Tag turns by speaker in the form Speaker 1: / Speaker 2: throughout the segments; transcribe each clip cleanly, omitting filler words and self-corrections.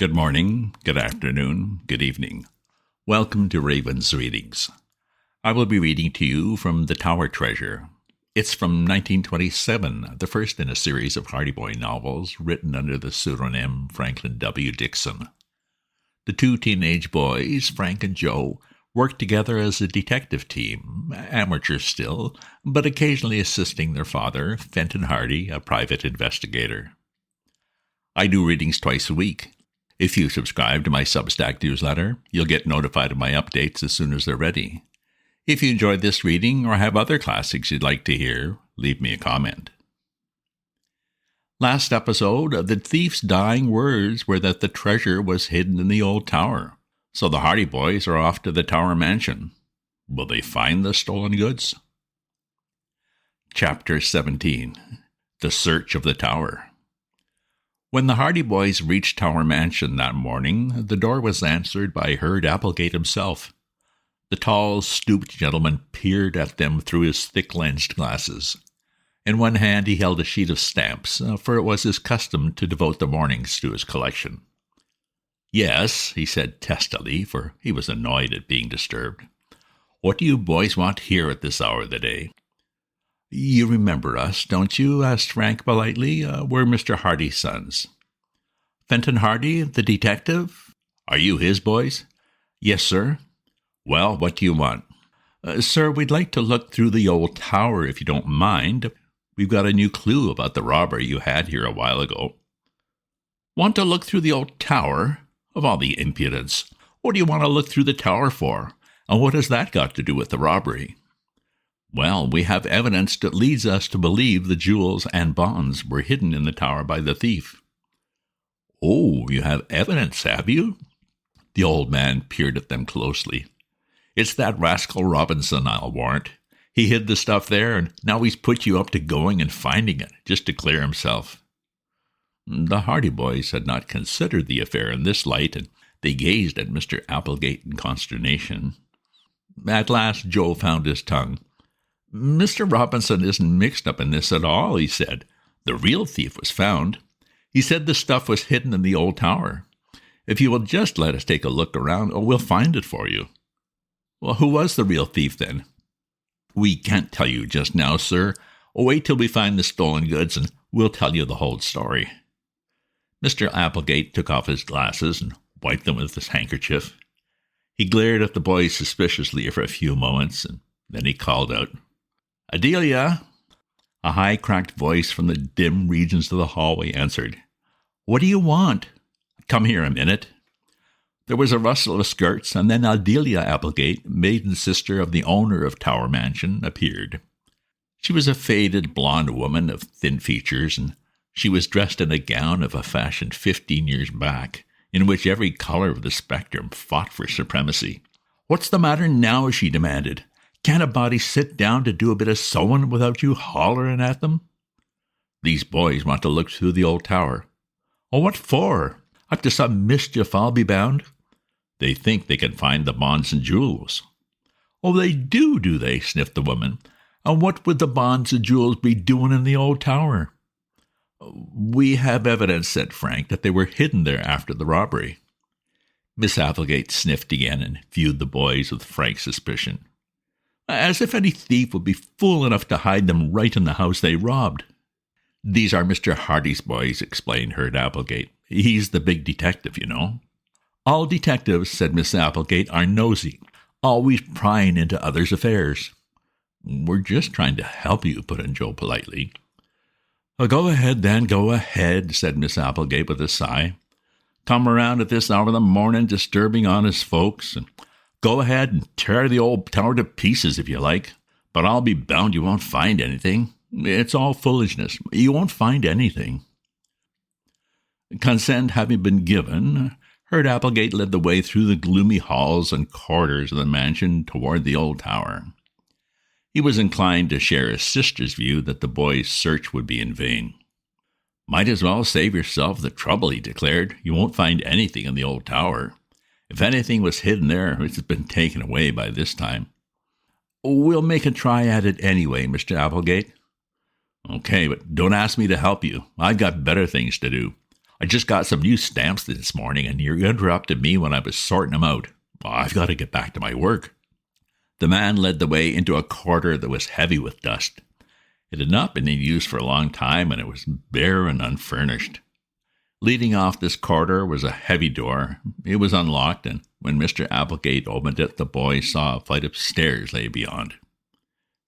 Speaker 1: Good morning, good afternoon, good evening. Welcome to Raven's Readings. I will be reading to you from The Tower Treasure. It's from 1927, the first in a series of Hardy Boy novels written under the pseudonym Franklin W. Dixon. The two teenage boys, Frank and Joe, worked together as a detective team, amateurs still, but occasionally assisting their father, Fenton Hardy, a private investigator. I do readings twice a week. If you subscribe to my Substack newsletter, you'll get notified of my updates as soon as they're ready. If you enjoyed this reading or have other classics you'd like to hear, leave me a comment. Last episode, the thief's dying words were that the treasure was hidden in the old tower, so the Hardy boys are off to the Tower Mansion. Will they find the stolen goods? Chapter 17. The Search of the Tower. When the Hardy boys reached Tower Mansion that morning, the door was answered by Herd Applegate himself. The tall, stooped gentleman peered at them through his thick-lensed glasses. In one hand he held a sheet of stamps, for it was his custom to devote the mornings to his collection. "Yes," he said testily, for he was annoyed at being disturbed. "What do you boys want here at this hour of the day?" "You remember us, don't you?" asked Frank politely. "We're Mr. Hardy's sons." "Fenton Hardy, the detective? Are you his boys?" "Yes, sir." "Well, what do you want?" "Sir, we'd like to look through the old tower, if you don't mind. We've got a new clue about the robbery you had here a while ago." "Want to look through the old tower? Of all the impudence! What do you want to look through the tower for? And what has that got to do with the robbery?" "Well, we have evidence that leads us to believe the jewels and bonds were hidden in the tower by the thief." "Oh, you have evidence, have you?" The old man peered at them closely. "It's that rascal Robinson, I'll warrant. He hid the stuff there, and now he's put you up to going and finding it, just to clear himself." The Hardy boys had not considered the affair in this light, and they gazed at Mr. Applegate in consternation. At last Joe found his tongue. "Mr. Robinson isn't mixed up in this at all," he said. "The real thief was found. He said the stuff was hidden in the old tower. If you will just let us take a look around, we'll find it for you." "Well, who was the real thief, then?" "We can't tell you just now, sir. Wait till we find the stolen goods, and we'll tell you the whole story." Mr. Applegate took off his glasses and wiped them with his handkerchief. He glared at the boys suspiciously for a few moments, and then he called out, "Adelia!" A high, cracked voice from the dim regions of the hallway answered, "What do you want?" "Come here a minute." There was a rustle of skirts, and then Adelia Applegate, maiden sister of the owner of Tower Mansion, appeared. She was a faded blonde woman of thin features, and she was dressed in a gown of a fashion 15 years back, in which every color of the spectrum fought for supremacy. "What's the matter now?" she demanded. "Can't a body sit down to do a bit of sewing without you hollering at them?" "These boys want to look through the old tower." "Oh, what for? Up to some mischief, I'll be bound." "They think they can find the bonds and jewels." "Oh, they do they?" sniffed the woman. "And what would the bonds and jewels be doing in the old tower?" "We have evidence," said Frank, "that they were hidden there after the robbery." Miss Applegate sniffed again and viewed the boys with frank suspicion. "As if any thief would be fool enough to hide them right in the house they robbed." "These are Mr. Hardy's boys," explained Herd Applegate. "He's the big detective, you know." "All detectives," said Miss Applegate, "are nosy, always prying into others' affairs." "We're just trying to help you," put in Joe politely. "Go ahead, then, go ahead," said Miss Applegate with a sigh. "Come around at this hour of the morning disturbing honest folks, and go ahead and tear the old tower to pieces if you like, but I'll be bound you won't find anything. It's all foolishness. You won't find anything." Consent having been given, Herd Applegate led the way through the gloomy halls and corridors of the mansion toward the old tower. He was inclined to share his sister's view that the boys' search would be in vain. "Might as well save yourself the trouble," he declared. "You won't find anything in the old tower. If anything was hidden there, it's been taken away by this time." "We'll make a try at it anyway, Mr. Applegate." "Okay, but don't ask me to help you. I've got better things to do. I just got some new stamps this morning, and you interrupted me when I was sorting them out. I've got to get back to my work." The man led the way into a corridor that was heavy with dust. It had not been in use for a long time, and it was bare and unfurnished. Leading off this corridor was a heavy door. It was unlocked, and when Mr. Applegate opened it, the boy saw a flight of stairs lay beyond.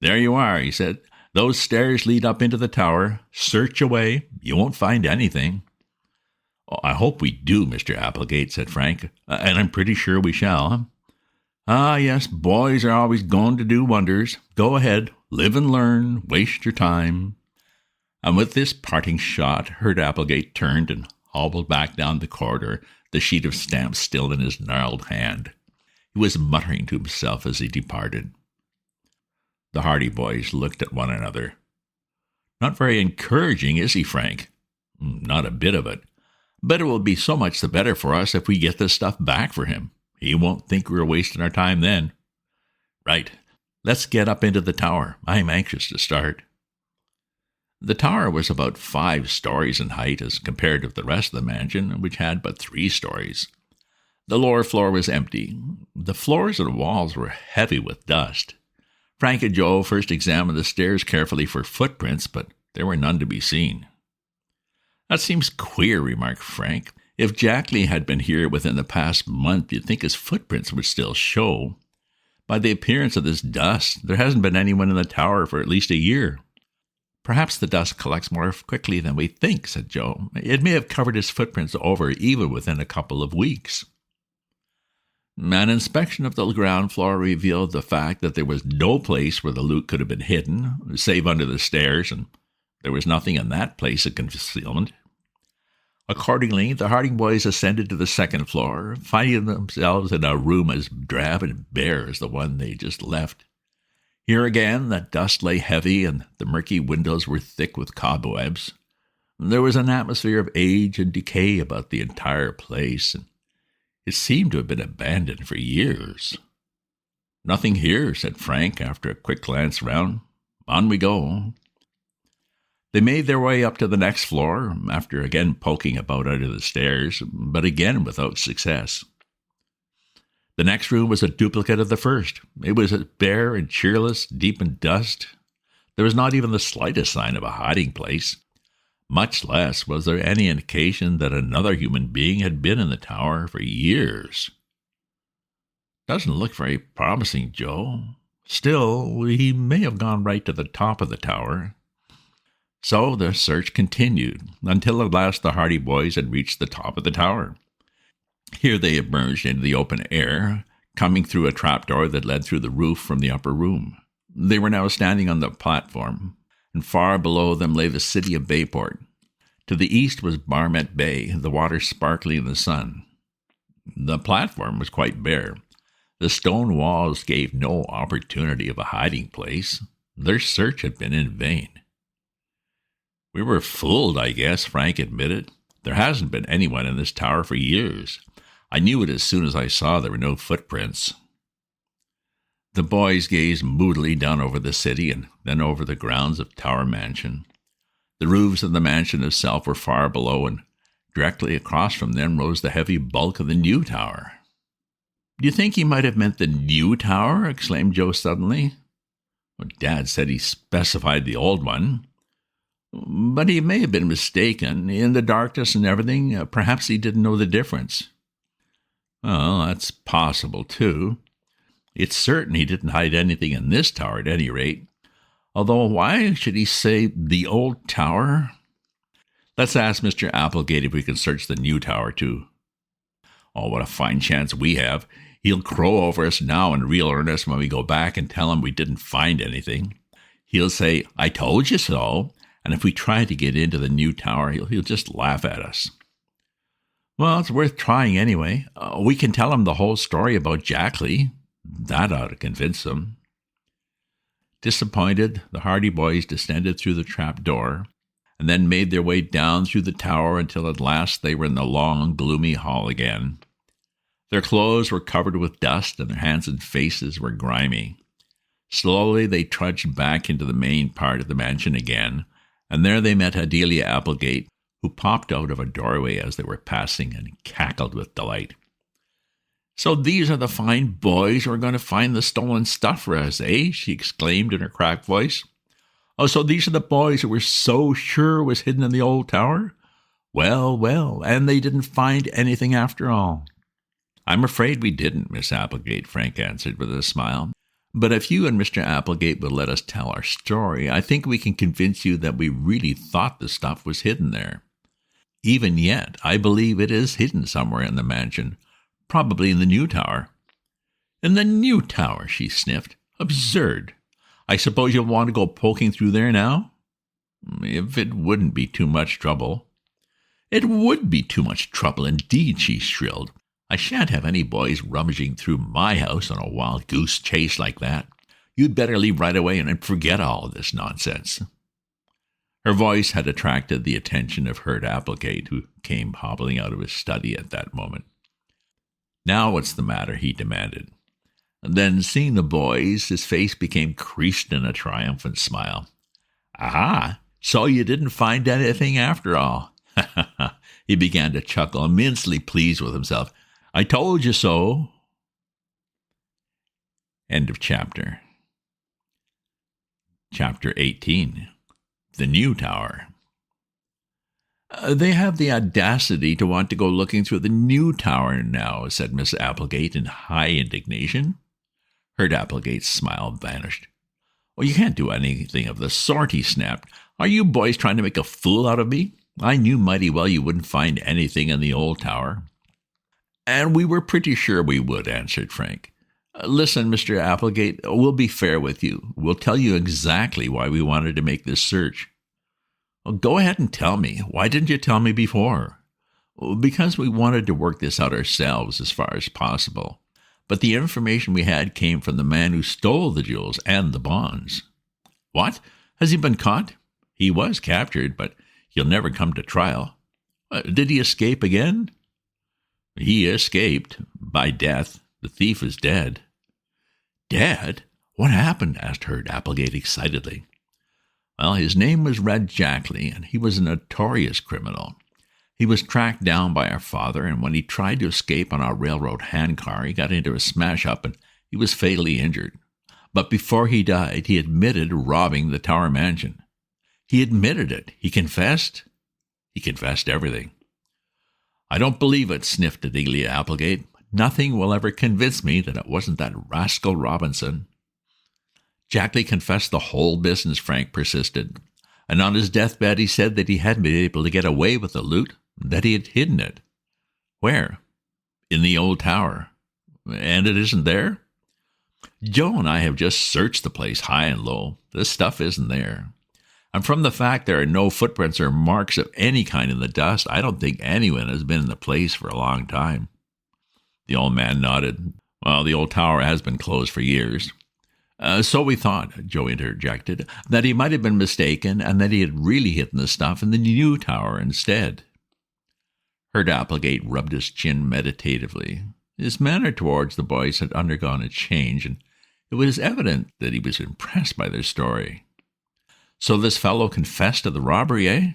Speaker 1: "There you are," he said. "Those stairs lead up into the tower. Search away. You won't find anything." "I hope we do, Mr. Applegate," said Frank, "and I'm pretty sure we shall." "Ah, yes, boys are always going to do wonders. Go ahead, live and learn, waste your time." And with this parting shot, Herd Applegate turned and hobbled back down the corridor, the sheet of stamps still in his gnarled hand. He was muttering to himself as he departed. The Hardy boys looked at one another. "Not very encouraging, is he, Frank?" "Not a bit of it. But it will be so much the better for us if we get this stuff back for him. He won't think we're wasting our time then." "Right. Let's get up into the tower. I'm anxious to start." The tower was about 5 stories in height as compared with the rest of the mansion, which had but 3 stories. The lower floor was empty. The floors and walls were heavy with dust. Frank and Joe first examined the stairs carefully for footprints, but there were none to be seen. "That seems queer," remarked Frank. "If Jackley had been here within the past month, you'd think his footprints would still show. By the appearance of this dust, there hasn't been anyone in the tower for at least a year." "Perhaps the dust collects more quickly than we think," said Joe. "It may have covered his footprints over even within a couple of weeks." An inspection of the ground floor revealed the fact that there was no place where the loot could have been hidden, save under the stairs, and there was nothing in that place of concealment. Accordingly, the Hardy boys ascended to the second floor, finding themselves in a room as drab and bare as the one they just left. Here again, the dust lay heavy, and the murky windows were thick with cobwebs. There was an atmosphere of age and decay about the entire place, and it seemed to have been abandoned for years. "Nothing here," said Frank, after a quick glance round. "On we go." They made their way up to the next floor, after again poking about under the stairs, but again without success. The next room was a duplicate of the first. It was bare and cheerless, deep in dust. There was not even the slightest sign of a hiding place. Much less was there any indication that another human being had been in the tower for years. "Doesn't look very promising, Joe. Still, he may have gone right to the top of the tower." So the search continued, until at last the Hardy boys had reached the top of the tower. Here they emerged into the open air, coming through a trapdoor that led through the roof from the upper room. They were now standing on the platform, and far below them lay the city of Bayport. To the east was Barmet Bay, the water sparkling in the sun. The platform was quite bare. The stone walls gave no opportunity of a hiding place. Their search had been in vain. "We were fooled, I guess," Frank admitted. "There hasn't been anyone in this tower for years. I knew it as soon as I saw there were no footprints." The boys gazed moodily down over the city and then over the grounds of Tower Mansion. The roofs of the mansion itself were far below, and directly across from them rose the heavy bulk of the new tower. "Do you think he might have meant the new tower?" exclaimed Joe suddenly. "Well, Dad said he specified the old one. But he may have been mistaken. In the darkness and everything, perhaps he didn't know the difference." "Well, that's possible, too. It's certain he didn't hide anything in this tower at any rate. Although, why should he say the old tower? Let's ask Mr. Applegate if we can search the new tower, too." "Oh, what a fine chance we have. He'll crow over us now in real earnest when we go back and tell him we didn't find anything. He'll say, 'I told you so.' And if we try to get into the new tower, he'll just laugh at us." "Well, it's worth trying anyway. We can tell him the whole story about Jackley. That ought to convince him." Disappointed, the Hardy boys descended through the trap door, and then made their way down through the tower until at last they were in the long, gloomy hall again. Their clothes were covered with dust, and their hands and faces were grimy. Slowly they trudged back into the main part of the mansion again, and there they met Adelia Applegate, who popped out of a doorway as they were passing and cackled with delight. "So these are the fine boys who are going to find the stolen stuff for us, eh?" she exclaimed in her cracked voice. "Oh, so these are the boys who were so sure was hidden in the old tower? Well, well, and they didn't find anything after all." "I'm afraid we didn't, Miss Applegate," Frank answered with a smile. "But if you and Mr. Applegate will let us tell our story, I think we can convince you that we really thought the stuff was hidden there. Even yet, I believe it is hidden somewhere in the mansion, probably in the new tower." "In the new tower," she sniffed. "Absurd. I suppose you'll want to go poking through there now?" "If it wouldn't be too much trouble." "It would be too much trouble indeed," she shrilled. "I shan't have any boys rummaging through my house on a wild goose chase like that. You'd better leave right away and forget all of this nonsense." Her voice had attracted the attention of Herd Applegate, who came hobbling out of his study at that moment. "Now what's the matter?" he demanded. And then, seeing the boys, his face became creased in a triumphant smile. "Aha! So you didn't find anything after all." He began to chuckle, immensely pleased with himself. "I told you so." End of chapter. Chapter 18. The New Tower. "They have the audacity to want to go looking through the new tower now," said Miss Applegate in high indignation. Herd Applegate's smile vanished. "Oh, you can't do anything of the sort," he snapped. "Are you boys trying to make a fool out of me? I knew mighty well you wouldn't find anything in the old tower." "And we were pretty sure we would," answered Frank. "Listen, Mr. Applegate, we'll be fair with you. We'll tell you exactly why we wanted to make this search." "Well, go ahead and tell me. Why didn't you tell me before?" "Because we wanted to work this out ourselves as far as possible. But the information we had came from the man who stole the jewels and the bonds." "What? Has he been caught?" "He was captured, but he'll never come to trial." "Did he escape again?" "He escaped by death. The thief is dead." "Dead? What happened?" asked Herd Applegate excitedly. "Well, his name was Red Jackley, and he was a notorious criminal. He was tracked down by our father, and when he tried to escape on our railroad handcar, he got into a smash-up, and he was fatally injured. But before he died, he admitted robbing the Tower Mansion." "He admitted it? He confessed?" "He confessed everything." "I don't believe it," sniffed Adelia Applegate. "Nothing will ever convince me that it wasn't that rascal Robinson." "Jackley confessed the whole business," Frank persisted. "And on his deathbed he said that he hadn't been able to get away with the loot, that he had hidden it." "Where?" "In the old tower." "And it isn't there?" "Joe and I have just searched the place high and low. This stuff isn't there. And from the fact there are no footprints or marks of any kind in the dust, I don't think anyone has been in the place for a long time." The old man nodded. "Well, the old tower has been closed for years." So we thought," Joe interjected, "that he might have been mistaken and that he had really hidden the stuff in the new tower instead." Herd Applegate rubbed his chin meditatively. His manner towards the boys had undergone a change, and it was evident that he was impressed by their story. "So this fellow confessed to the robbery, eh?"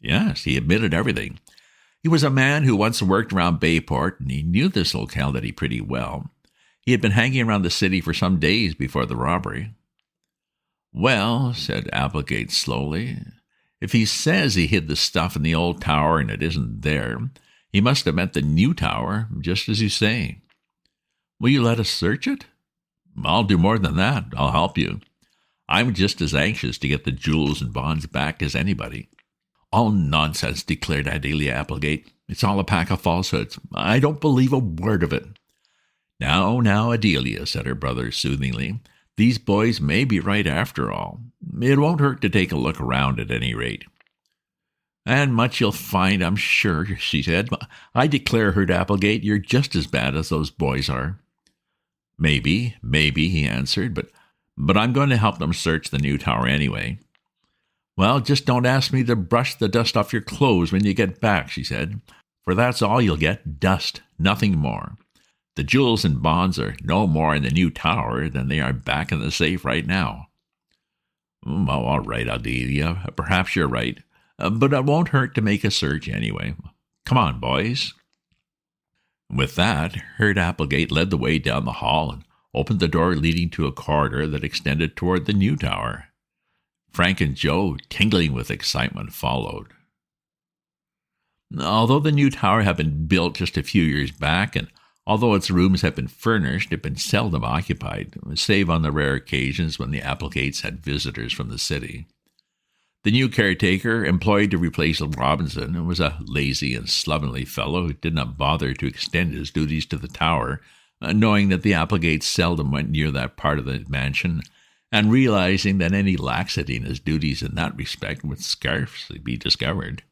Speaker 1: "Yes, he admitted everything. He was a man who once worked around Bayport, and he knew this locality pretty well. He had been hanging around the city for some days before the robbery." "Well," said Applegate slowly, "if he says he hid the stuff in the old tower and it isn't there, he must have meant the new tower, just as you say." "Will you let us search it?" "I'll do more than that. I'll help you. I'm just as anxious to get the jewels and bonds back as anybody." "All nonsense," declared Adelia Applegate. "It's all a pack of falsehoods. I don't believe a word of it." Now, Adelia," said her brother soothingly, "these boys may be right after all. It won't hurt to take a look around at any rate." "And much you'll find, I'm sure," she said. "I declare, Herd Applegate, you're just as bad as those boys are." Maybe," he answered, but I'm going to help them search the new tower anyway." "Well, just don't ask me to brush the dust off your clothes when you get back," she said, "for that's all you'll get, dust, nothing more. The jewels and bonds are no more in the new tower than they are back in the safe right now." "Well, all right, Adelia. Perhaps you're right. But it won't hurt to make a search anyway. Come on, boys." With that, Herd Applegate led the way down the hall and opened the door leading to a corridor that extended toward the new tower. Frank and Joe, tingling with excitement, followed. Although the new tower had been built just a few years back, and although its rooms had been furnished, it had been seldom occupied, save on the rare occasions when the Applegates had visitors from the city. The new caretaker, employed to replace Robinson, was a lazy and slovenly fellow who did not bother to extend his duties to the tower, knowing that the Applegates seldom went near that part of the mansion, and realizing that any laxity in his duties in that respect would scarcely be discovered.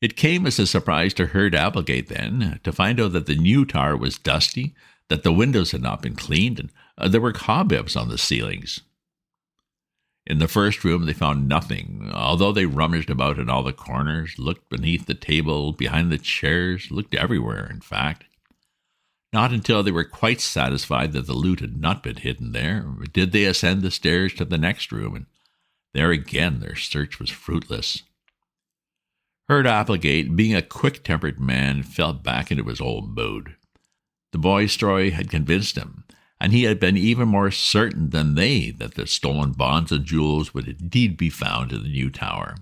Speaker 1: It came as a surprise to Herd Applegate, then, to find out that the new tower was dusty, that the windows had not been cleaned, and there were cobwebs on the ceilings. In the first room they found nothing, although they rummaged about in all the corners, looked beneath the table, behind the chairs, looked everywhere, in fact. Not until they were quite satisfied that the loot had not been hidden there did they ascend the stairs to the next room, and there again their search was fruitless. Herd Applegate, being a quick-tempered man, fell back into his old mood. The boy's story had convinced him, and he had been even more certain than they that the stolen bonds and jewels would indeed be found in the new tower.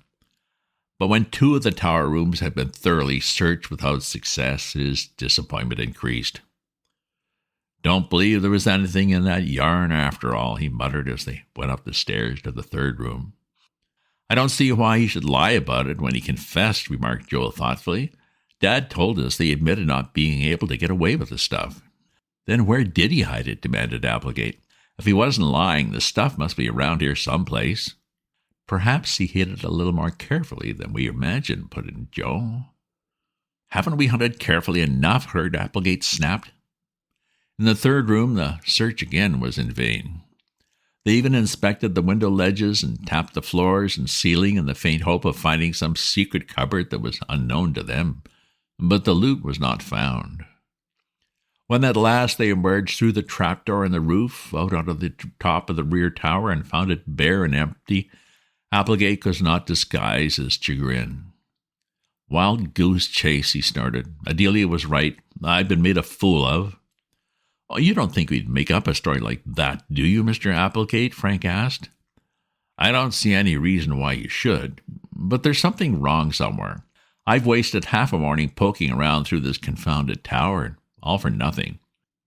Speaker 1: But when 2 of the tower rooms had been thoroughly searched without success, his disappointment increased. "Don't believe there was anything in that yarn after all," he muttered as they went up the stairs to the 3rd room. "I don't see why he should lie about it when he confessed," remarked Joel thoughtfully. "Dad told us they admitted not being able to get away with the stuff." "Then where did he hide it?" demanded Applegate. "If he wasn't lying, the stuff must be around here someplace." "Perhaps he hid it a little more carefully than we imagined," put in Joe. "Haven't we hunted carefully enough?" Herd Applegate snapped. In the 3rd room, the search again was in vain. They even inspected the window ledges and tapped the floors and ceiling in the faint hope of finding some secret cupboard that was unknown to them, but the loot was not found. When at last they emerged through the trapdoor in the roof, out onto the top of the rear tower, and found it bare and empty, Applegate could not disguise his chagrin. "Wild goose chase," he snorted. "Adelia was right. I've been made a fool of." "Oh, you don't think we'd make up a story like that, do you, Mr. Applegate?" Frank asked. "I don't see any reason why you should, but there's something wrong somewhere. I've wasted half a morning poking around through this confounded tower, and all for nothing.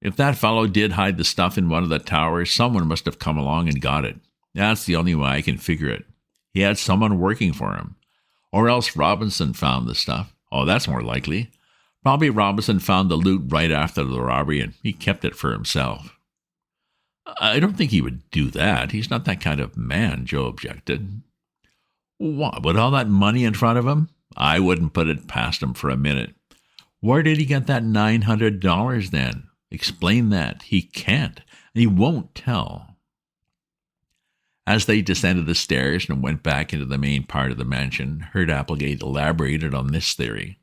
Speaker 1: If that fellow did hide the stuff in one of the towers, someone must have come along and got it. That's the only way I can figure it. He had someone working for him. Or else Robinson found the stuff. Oh, that's more likely. Probably Robinson found the loot right after the robbery, and he kept it for himself." "I don't think he would do that. He's not that kind of man," Joe objected. "What, with all that money in front of him? I wouldn't put it past him for a minute. Where did he get that $900 then? Explain that. He can't, and he won't tell." As they descended the stairs and went back into the main part of the mansion, Herd Applegate elaborated on this theory.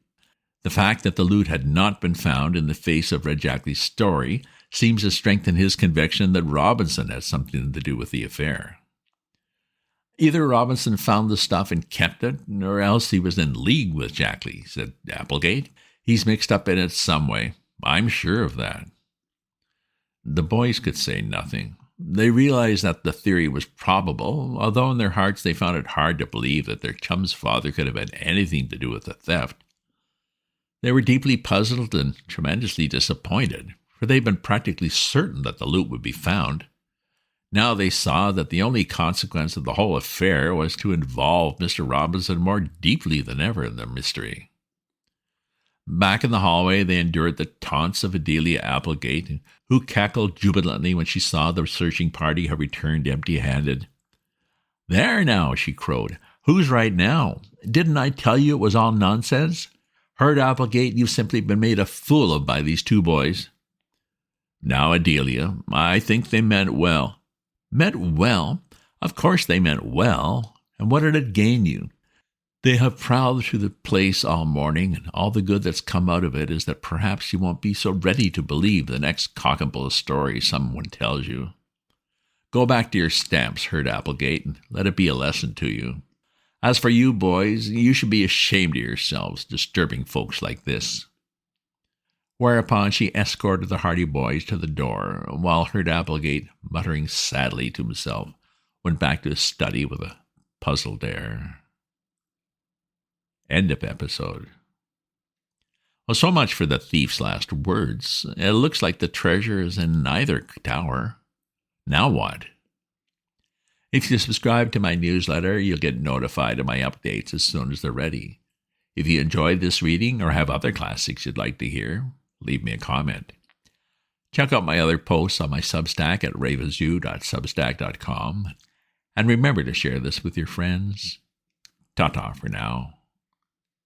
Speaker 1: The fact that the loot had not been found in the face of Red Jackley's story seems to strengthen his conviction that Robinson had something to do with the affair. "Either Robinson found the stuff and kept it, or else he was in league with Jackley," said Applegate. "He's mixed up in it some way. I'm sure of that." The boys could say nothing. They realized that the theory was probable, although in their hearts they found it hard to believe that their chum's father could have had anything to do with the theft. They were deeply puzzled and tremendously disappointed, for they had been practically certain that the loot would be found. Now they saw that the only consequence of the whole affair was to involve Mr. Robinson more deeply than ever in the mystery. Back in the hallway, they endured the taunts of Adelia Applegate, who cackled jubilantly when she saw the searching party have returned empty-handed. "There now," she crowed. "Who's right now? Didn't I tell you it was all nonsense? Herd Applegate, you've simply been made a fool of by these 2 boys." "Now, Adelia, I think they meant well." "Meant well? Of course they meant well. And what did it gain you? They have prowled through the place all morning, and all the good that's come out of it is that perhaps you won't be so ready to believe the next cock-and-bull story someone tells you. Go back to your stamps, Herd Applegate, and let it be a lesson to you. As for you boys, you should be ashamed of yourselves, disturbing folks like this." Whereupon she escorted the Hardy boys to the door, while Herb Applegate, muttering sadly to himself, went back to his study with a puzzled air. End of episode. Well, so much for the thief's last words. It looks like the treasure is in neither tower. Now what? If you subscribe to my newsletter, you'll get notified of my updates as soon as they're ready. If you enjoyed this reading or have other classics you'd like to hear, leave me a comment. Check out my other posts on my Substack at ravenzoo.substack.com. And remember to share this with your friends. Ta-ta for now.